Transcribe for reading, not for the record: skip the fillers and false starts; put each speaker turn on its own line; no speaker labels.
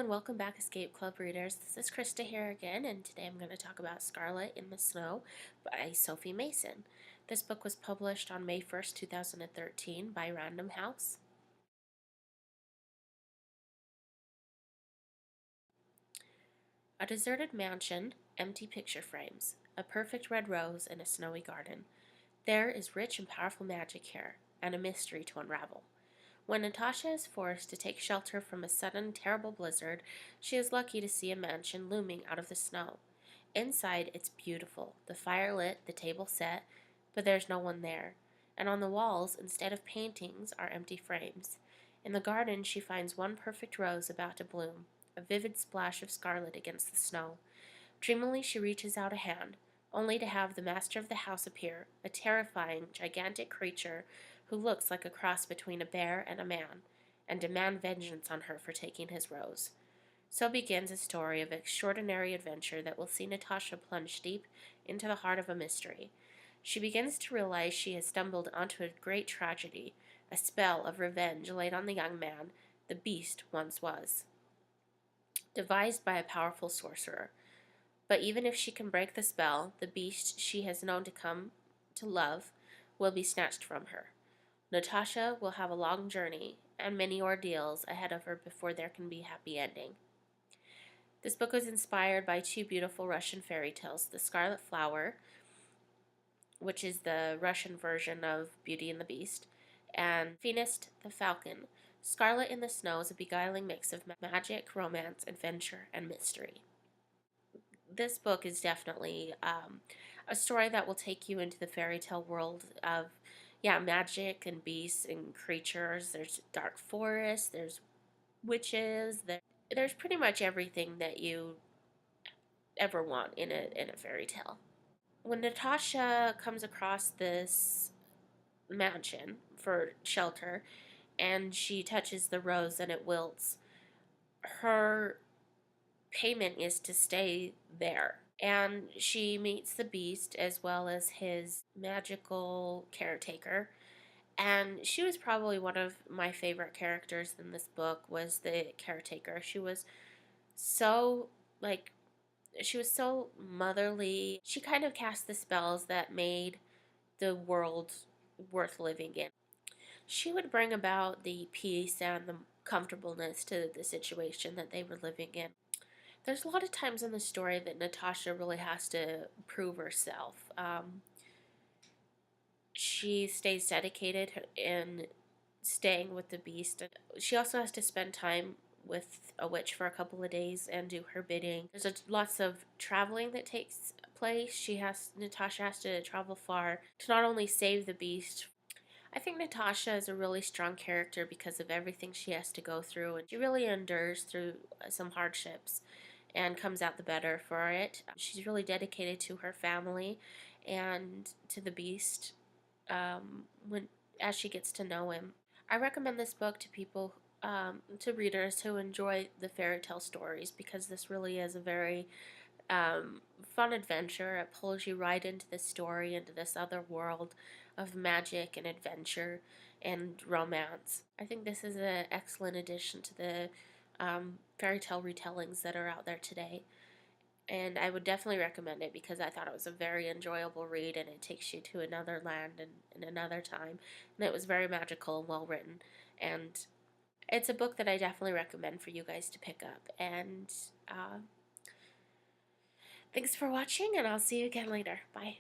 and welcome back, Escape Club readers. This is Krista here again, and today I'm going to talk about Scarlett in the Snow by Sophie Masson. This book was published on May 1st, 2013 by Random House. A deserted mansion, empty picture frames, a perfect red rose in a snowy garden. There is rich and powerful magic here, and a mystery to unravel. When Natasha is forced to take shelter from a sudden, terrible blizzard, she is lucky to see a mansion looming out of the snow. Inside, it's beautiful, the fire lit, the table set, but there's no one there. And on the walls, instead of paintings, are empty frames. In the garden, she finds one perfect rose about to bloom, a vivid splash of scarlet against the snow. Dreamily, she reaches out a hand, only to have the master of the house appear, a terrifying, gigantic creature who looks like a cross between a bear and a man, and demand vengeance on her for taking his rose. So begins a story of extraordinary adventure that will see Natasha plunge deep into the heart of a mystery. She begins to realize she has stumbled onto a great tragedy, a spell of revenge laid on the young man the beast once was, devised by a powerful sorcerer. But even if she can break the spell, the beast she has known to come to love will be snatched from her. Natasha will have a long journey and many ordeals ahead of her before there can be a happy ending. This book was inspired by two beautiful Russian fairy tales, The Scarlet Flower, which is the Russian version of Beauty and the Beast, and Phoenix the Falcon. Scarlet in the Snow is a beguiling mix of magic, romance, adventure, and mystery. This book is definitely a story that will take you into the fairy tale world of magic and beasts and creatures. There's dark forests, there's witches, there's pretty much everything that you ever want in a fairy tale. When Natasha comes across this mansion for shelter and she touches the rose and it wilts, her payment is to stay there. And she meets the beast as well as his magical caretaker. And she was probably one of my favorite characters in this book, was the caretaker. She was so motherly. She kind of cast the spells that made the world worth living in. She would bring about the peace and the comfortableness to the situation that they were living in. There's a lot of times in the story that Natasha really has to prove herself. She stays dedicated in staying with the beast. She also has to spend time with a witch for a couple of days and do her bidding. There's lots of traveling that takes place. Natasha has to travel far to not only save the beast. I think Natasha is a really strong character because of everything she has to go through, and she really endures through some hardships and comes out the better for it. She's really dedicated to her family and to the beast as she gets to know him. I recommend this book to people, to readers who enjoy the fairy tale stories, because this really is a very fun adventure. It pulls you right into the story, into this other world of magic and adventure and romance. I think this is an excellent addition to the fairy tale retellings that are out there today. And I would definitely recommend it because I thought it was a very enjoyable read, and it takes you to another land and in another time. And it was very magical and well written. And it's a book that I definitely recommend for you guys to pick up. And thanks for watching, and I'll see you again later. Bye.